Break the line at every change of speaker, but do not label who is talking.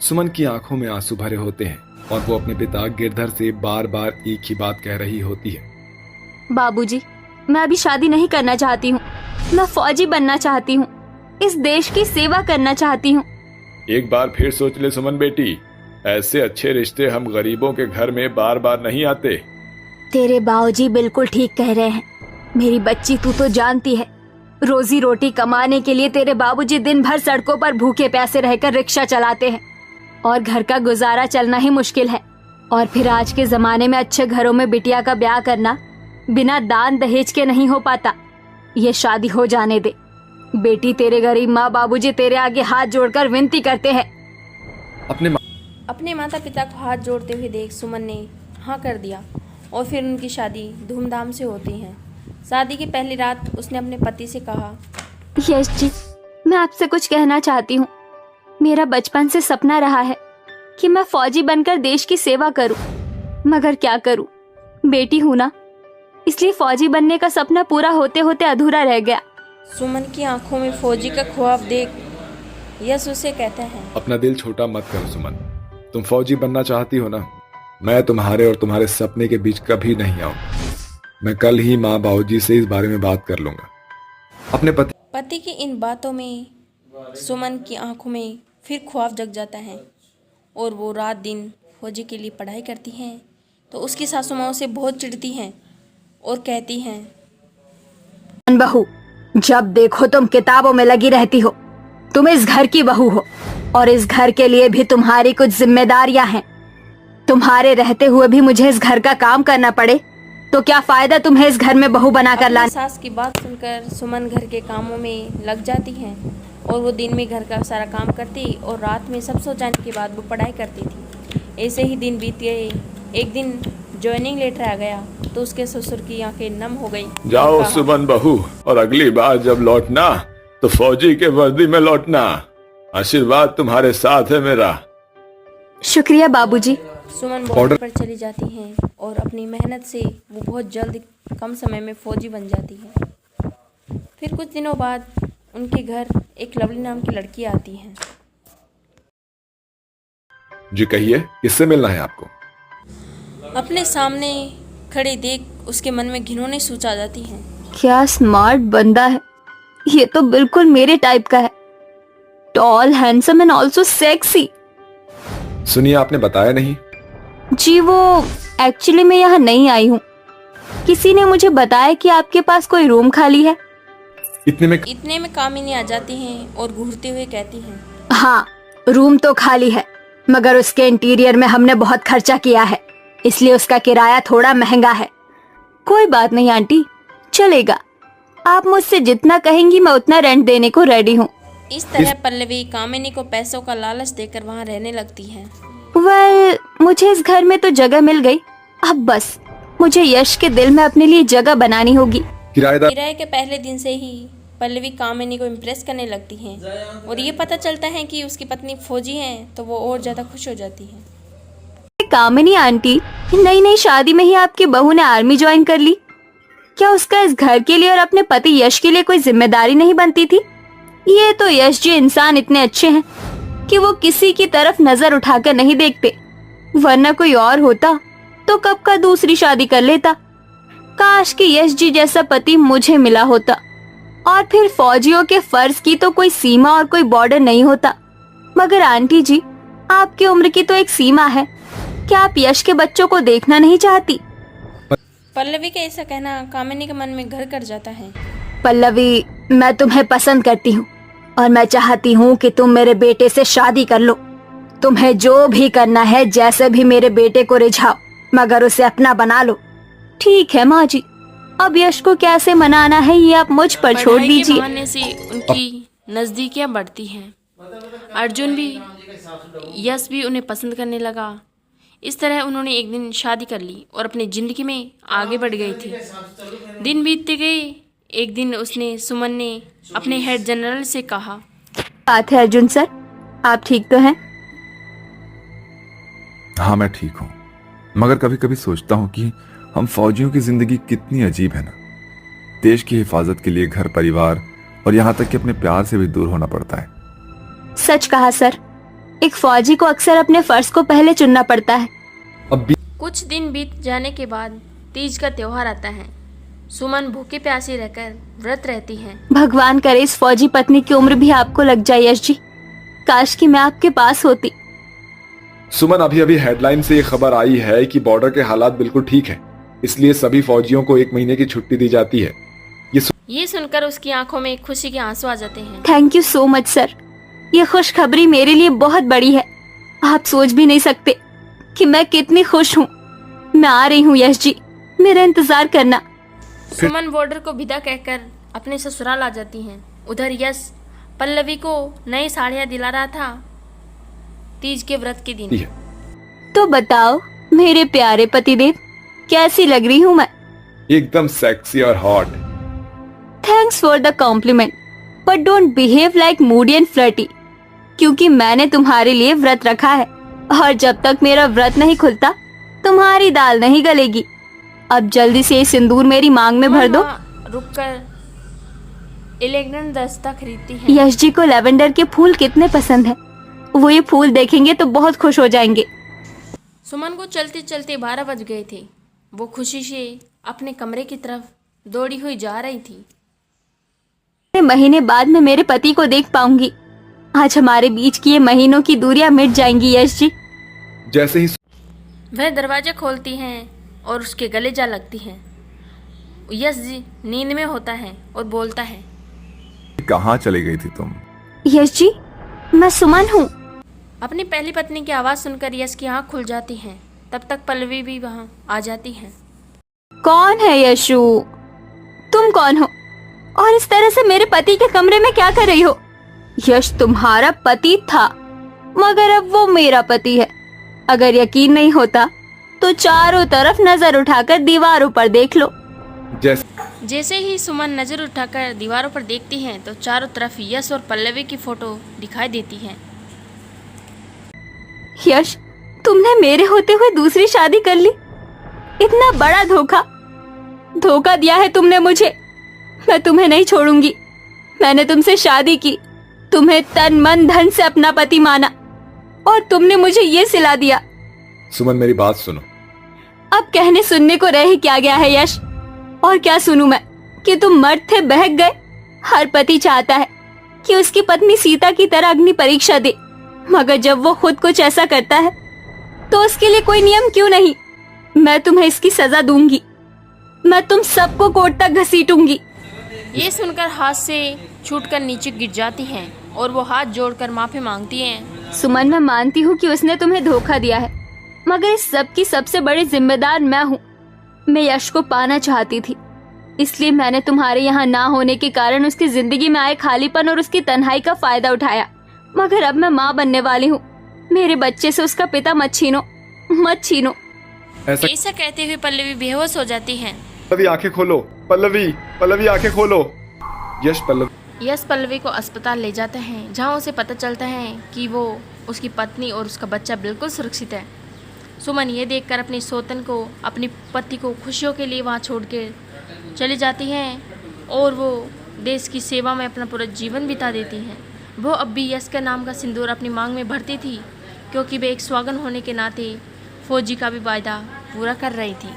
सुमन की आंखों में आंसू भरे होते हैं और वो अपने पिता गिरधर से बार बार एक ही बात कह रही होती है।
बाबूजी, मैं अभी शादी नहीं करना चाहती हूँ। मैं फौजी बनना चाहती हूँ। इस देश की सेवा करना चाहती हूँ।
एक बार फिर सोच ले सुमन बेटी, ऐसे अच्छे रिश्ते हम गरीबों के घर में बार बार नहीं आते।
तेरे बाबूजी बिल्कुल ठीक कह रहे हैं। मेरी बच्ची, तू तो जानती है, रोजी रोटी कमाने के लिए तेरे बाबूजी दिन भर सड़कों पर भूखे प्यासे रहकर रिक्शा चलाते हैं और घर का गुजारा चलना ही मुश्किल है। और फिर आज के जमाने में अच्छे घरों में बिटिया का ब्याह करना बिना दान दहेज के नहीं हो पाता। ये शादी हो जाने दे बेटी। तेरे गरीब माँ बाबूजी तेरे आगे हाथ जोड़कर विनती करते हैं।
अपने माता पिता को हाथ जोड़ते हुए देख सुमन ने हाँ कर दिया और फिर उनकी शादी धूमधाम से होती है। शादी की पहली रात उसने अपने पति से कहा,
यश जी, मैं आपसे कुछ कहना चाहती हूँ। मेरा बचपन से सपना रहा है कि मैं फौजी बनकर देश की सेवा करूं, मगर क्या करूं, बेटी हूं ना, इसलिए फौजी बनने का सपना पूरा होते होते अधूरा रह गया।
सुमन की आंखों में फौजी का ख्वाब देख यश उसे कहता है,
अपना दिल छोटा मत करो सुमन, तुम फौजी बनना चाहती हो ना, मैं तुम्हारे और तुम्हारे सपने के बीच कभी नहीं आऊंगा। मैं कल ही माँ बाबूजी से इस बारे में बात कर लूंगा। अपने
पति की इन बातों में सुमन की आंखों में फिर ख्वाब जग जाता है और वो रात दिन फौजी के लिए पढ़ाई करती हैं। तो उसकी सासू माँ उसे बहुत चिढ़ती हैं और कहती हैं,
बहू, जब देखो तुम किताबों में लगी रहती हो। तुम इस घर की बहू हो और इस घर के लिए भी तुम्हारी कुछ जिम्मेदारियां हैं। तुम्हारे रहते हुए भी मुझे इस घर का काम करना पड़े तो क्या फायदा तुम्हें इस घर में बहू बनाकर लाने।
सास की बात सुनकर सुमन घर के कामों में लग जाती हैं और वो दिन में घर का सारा काम करती और रात में सब सो जाने के बाद वो पढ़ाई करती थी। ऐसे ही दिन बीत गए। एक दिन ज्वाइनिंग लेटर आ गया तो उसके ससुर की आंखें नम हो गई।
जाओ सुमन बहू, और अगली बार जब लौटना तो फौजी के वर्दी में लौटना। आशीर्वाद तुम्हारे साथ है मेरा।
शुक्रिया बाबूजी।
सुमन बॉर्डर पर चली जाती हैं और अपनी मेहनत से वो बहुत जल्द कम समय में फौजी बन जाती है। फिर कुछ दिनों बाद उनके घर एक लवली नाम की लड़की आती है।
जी कहिए, किससे मिलना है आपको?
अपने सामने खड़े देख उसके मन में घिनौनी सोच आ जाती है।
क्या स्मार्ट बंदा है, ये तो बिल्कुल मेरे टाइप का है। Tall, handsome and also sexy.
सुनिए, आपने बताया नहीं।
जी वो एक्चुअली मैं यहाँ नहीं आई हूँ। किसी ने मुझे बताया कि आपके पास कोई रूम खाली है।
इतने में कामिनी आ जाती हैं और घूरते हुए कहती हैं,
हाँ, रूम तो खाली है, मगर उसके इंटीरियर में हमने बहुत खर्चा किया है, इसलिए उसका किराया थोड़ा महंगा है। कोई बात नहीं आंटी, चलेगा। आप मुझसे जितना कहेंगी मैं उतना रेंट देने को रेडी हूँ।
इस तरह पल्लवी कामिनी को पैसों का लालच देकर वहाँ रहने लगती है।
मुझे इस घर में तो जगह मिल गई। अब बस मुझे यश के दिल में अपने लिए जगह बनानी होगी।
किराए के पहले दिन से ही पल्लवी कामिनी को इम्प्रेस करने लगती हैं और ये पता चलता है कि उसकी पत्नी फौजी है तो वो और ज्यादा खुश हो जाती है।
कामिनी आंटी, नई शादी में ही आपकी बहू ने आर्मी ज्वाइन कर ली। क्या उसका इस घर के लिए और अपने पति यश के लिए कोई जिम्मेदारी नहीं बनती थी? ये तो यश जी इंसान इतने अच्छे हैं कि वो किसी की तरफ नजर उठाकर नहीं देखते, वरना कोई और होता तो कब का दूसरी शादी कर लेता। काश कि यश जी जैसा पति मुझे मिला होता। और फिर फौजियों के फर्ज की तो कोई सीमा और कोई बॉर्डर नहीं होता। मगर आंटी जी, आपकी उम्र की तो एक सीमा है। क्या आप यश के बच्चों को देखना नहीं चाहती?
पल्लवी का ऐसा कहना कामिनी के मन में घर कर जाता है।
पल्लवी, मैं तुम्हें पसंद करती हूँ और मैं चाहती हूँ कि तुम मेरे बेटे से शादी कर लो। तुम्हें जो भी करना है, जैसे भी मेरे बेटे को रिझाओ, मगर उसे अपना बना लो। ठीक है माँ जी, अब यश को कैसे मनाना है ये आप मुझ पर छोड़ दीजिए।
बहाने से उनकी नजदीकियां बढ़ती हैं। अर्जुन भी, यश भी उन्हें पसंद करने लगा। इस तरह उन्होंने एक दिन शादी कर ली और अपनी जिंदगी में आगे बढ़ गई थी। दिन बीतते गए। एक दिन सुमन ने अपने हेड जनरल से कहा,
बात है अर्जुन सर, आप ठीक तो हैं?
हाँ मैं ठीक हूँ, मगर कभी कभी सोचता हूँ कि हम फौजियों की जिंदगी कितनी अजीब है ना। देश की हिफाजत के लिए घर परिवार और यहाँ तक कि अपने प्यार से भी दूर होना पड़ता है।
सच कहा सर, एक फौजी को अक्सर अपने फर्ज को पहले चुनना पड़ता है।
अब भी
कुछ दिन बीत जाने के बाद तीज का त्योहार आता है। सुमन भूखे प्यासी रहकर व्रत रहती हैं।
भगवान करे इस फौजी पत्नी की उम्र भी आपको लग जाए यश जी। काश कि मैं आपके पास होती।
सुमन, अभी अभी हेडलाइन से ये खबर आई है कि बॉर्डर के हालात बिल्कुल ठीक है, इसलिए सभी फौजियों को 1 महीने की छुट्टी दी जाती है।
ये सुनकर उसकी आंखों में खुशी के आंसू आ जाते हैं।
Thank you so much sir. ये खुशखबरी मेरे लिए बहुत बड़ी है। आप सोच भी नहीं सकते कि मैं कितनी खुश हूँ। मैं आ रही हूँ यश जी, मेरा इंतजार करना।
सुमन बॉर्डर को विदा कहकर अपने ससुराल आ जाती हैं। उधर यश पल्लवी को नई साड़ियाँ दिला रहा था तीज के व्रत के दिन।
तो बताओ मेरे प्यारे पतिदेव, कैसी लग रही हूँ मैं?
एकदम सेक्सी और hot.
Thanks for the compliment, but don't behave like moody and flirty, क्योंकि मैंने तुम्हारे लिए व्रत रखा है और जब तक मेरा व्रत नहीं खुलता तुम्हारी दाल नहीं गलेगी। अब जल्दी से ये सिंदूर मेरी मांग में भर दो।
रुककर एलेगेंट दस्ता खरीदती है।
यश जी को लेवेंडर के फूल कितने पसंद हैं। वो ये फूल देखेंगे तो बहुत खुश हो जाएंगे।
सुमन को चलते चलते 12 बज गए थे। वो खुशी से अपने कमरे की तरफ दौड़ी हुई जा रही थी।
महीने बाद मैं मेरे पति को देख पाऊंगी। आज हमारे बीच की ये महीनों की दूरियां मिट जाएंगी यश जी।
जैसे ही
वह दरवाजा खोलती हैं और उसके गले जा लगती हैं। यश जी नींद में होता है और बोलता है,
कहाँ चली गई थी तुम?
यश जी, मैं सुमन हूँ।
अपनी पहली पत्नी की आवाज़ सुनकर यश की आंख खुल जाती है। तब तक पल्लवी भी वहाँ आ जाती है।
कौन है यशु? तुम कौन हो और इस तरह से मेरे पति के कमरे में क्या कर रही हो? यश तुम्हारा पति था, मगर अब वो मेरा पति है। अगर यकीन नहीं होता तो चारों तरफ नजर उठाकर दीवारों पर देख लो।
जैसे ही सुमन नजर उठाकर दीवारों पर देखती हैं तो चारों तरफ यश और पल्लवी की फोटो दिखाई देती है।
यश, तुमने मेरे होते हुए दूसरी शादी कर ली। इतना बड़ा धोखा दिया है तुमने मुझे। मैं तुम्हें नहीं छोड़ूंगी। मैंने तुमसे शादी की, तुम्हें तन मन धन से अपना पति माना और तुमने मुझे ये सिला दिया।
सुमन, मेरी बात सुनो।
अब कहने सुनने को रह ही क्या गया है यश? और क्या सुनूं मैं कि तुम मर्द थे, बहक गए। हर पति चाहता है कि उसकी पत्नी सीता की तरह अग्नि परीक्षा दे, मगर जब वो खुद कुछ ऐसा करता है तो उसके लिए कोई नियम क्यों नहीं? मैं तुम्हें इसकी सजा दूंगी। मैं तुम सबको कोर्ट तक घसीटूंगी।
ये सुनकर हाथ से छूटकर नीचे गिर जाती हैं और वो हाथ जोड़कर माफी मांगती हैं।
सुमन, मैं मानती हूँ कि उसने तुम्हें धोखा दिया है, मगर इस सब की सबसे बड़ी जिम्मेदार मैं हूँ। मैं यश को पाना चाहती थी, इसलिए मैंने तुम्हारे यहाँ ना होने के कारण उसकी जिंदगी में आए खालीपन और उसकी तन्हाई का फायदा उठाया। मगर अब मैं माँ बनने वाली हूँ। मेरे बच्चे से उसका पिता मत छीनो, मत छीनो।
ऐसा कहते हुए पल्लवी बेहोश हो जाती है।
पल्लवी आंखें खोलो। पल्लवी आंखें खोलो।
यश पल्लवी को अस्पताल ले जाता है, जहाँ उसे पता चलता है कि वो उसकी पत्नी और उसका बच्चा बिल्कुल सुरक्षित है। सुमन ये देखकर अपनी सौतन को, अपनी पति को खुशियों के लिए वहाँ छोड़ के चली जाती हैं और वो देश की सेवा में अपना पूरा जीवन बिता देती हैं। वो अब भी यश का नाम का सिंदूर अपनी मांग में भरती थी, क्योंकि वे एक सुहागन होने के नाते फौजी का भी वायदा पूरा कर रही थी।